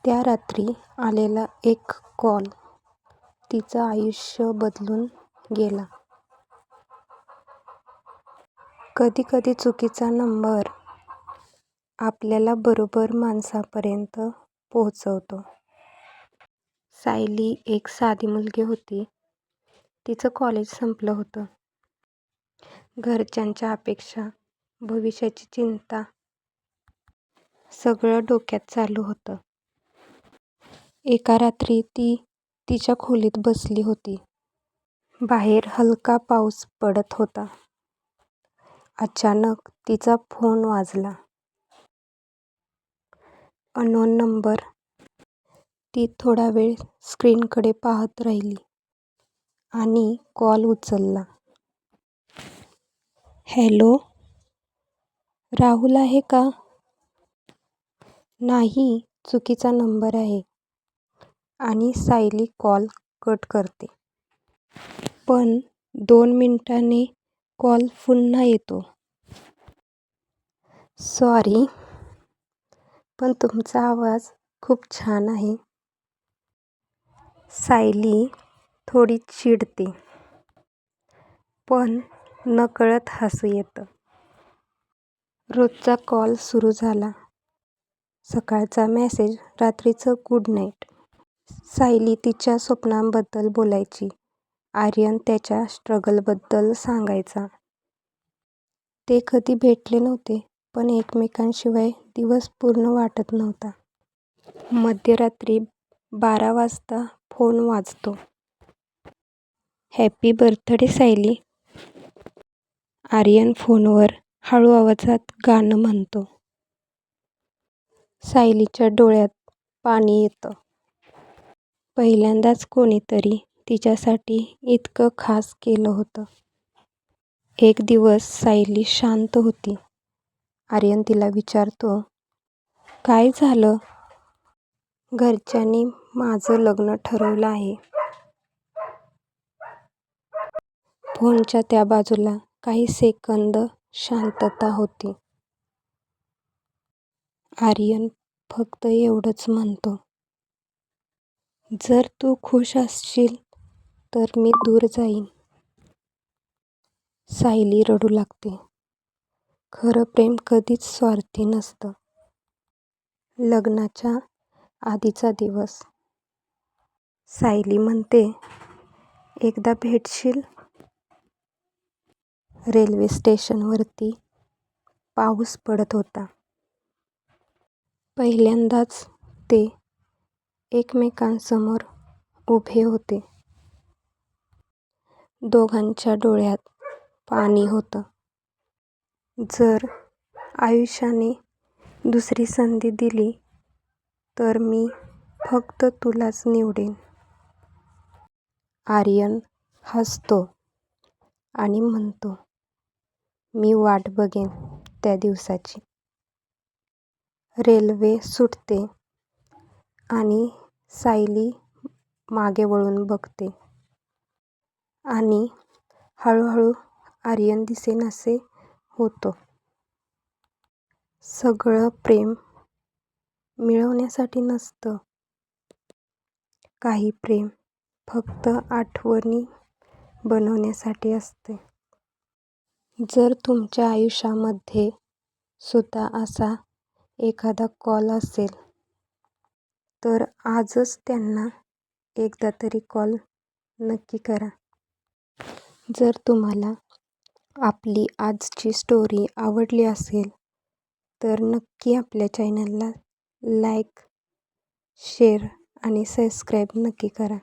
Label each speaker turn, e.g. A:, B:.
A: त्या रात्री आलेला एक कॉल तिचं आयुष्य बदलून गेला. कधी-कधी चुकीचा नंबर आपल्याला बरोबर माणसापर्यंत पोहोचवतो. सायली एक साधी मुलगी होती. तिचं कॉलेज संपलं होतं. घरच्यांच्या अपेक्षा, भविष्याची चिंता सगळं डोक्यात चालू होतं. एका रात्री ती तिच्या खोलीत बसली होती. बाहेर हलका पाऊस पडत होता. अचानक तिचा फोन वाजला. Unknown number. ती थोडा वेळ स्क्रीनकडे पाहत राहिली आणि कॉल उचलला. हॅलो, राहुल आहे का? नाही, चुकीचा नंबर आहे आणि सायली कॉल कट करते. पण 2 मिनिटांनी कॉल पुन्हा येतो. सॉरी, पण तुमचा आवाज खूप छान आहे. सायली थोडी चिडते, पण नकळत हसू येतं. रोजचा कॉल सुरू झाला. सकाळचा मेसेज, रात्रीचं गुड नाईट. सायली तिच्या स्वप्नांबद्दल बोलायची. आर्यन त्याच्या स्ट्रगलबद्दल सांगायचा. ते कधी भेटले नव्हते, पण एकमेकांशिवाय दिवस पूर्ण वाटत नव्हता. मध्यरात्री 12 वाजता फोन वाजतो. Happy birthday Sayali. आर्यन फोनवर हळू आवाजात गाणं म्हणतो. सायलीच्या डोळ्यात पाणी येतं. पहिल्यांदाच कोणीतरी तिच्यासाठी इतकं खास केलं होतं. एक दिवस सायली शांत होती. आर्यन तिला विचारतो, काय झालं? घरच्यांनी माझं लग्न ठरवलं आहे. फोनच्या त्या बाजूला काही सेकंद शांतता होती. आर्यन फक्त एवढंच म्हणतो, जर तू खुश असशील तर मी दूर जाईन. सायली रडू लागते. खरं प्रेम कधीच स्वार्थी नसतं. लग्नाच्या आधीचा दिवस. सायली म्हणते, एकदा भेटशील? रेल्वे स्टेशनवरती पाऊस पडत होता. पहिल्यांदाच ते एकमेकांसमोर उभे होते. दोघांच्या डोळ्यात पाणी होतं. जर आयुष्याने दुसरी संधी दिली तर मी फक्त तुलाच निवडेन. आर्यन हसतो आणि म्हणतो, मी वाट बघेन त्या दिवसाची. रेल्वे सुटते आणि सायली मागे वळून बघते आणि हळूहळू आर्यन दिसेनासे होतो. सगळं प्रेम मिळवण्यासाठी नसतं. काही प्रेम फक्त आठवणी बनवण्यासाठी असते. जर तुमच्या आयुष्यामध्ये सुद्धा असा एखादा कॉल असेल, तर आजच त्यांना एकदा तरी कॉल नक्की करा. जर तुम्हाला आपली आजची स्टोरी आवडली असेल तर नक्की आपल्या चॅनलला लाईक, शेअर आणि सबस्क्राईब नक्की करा.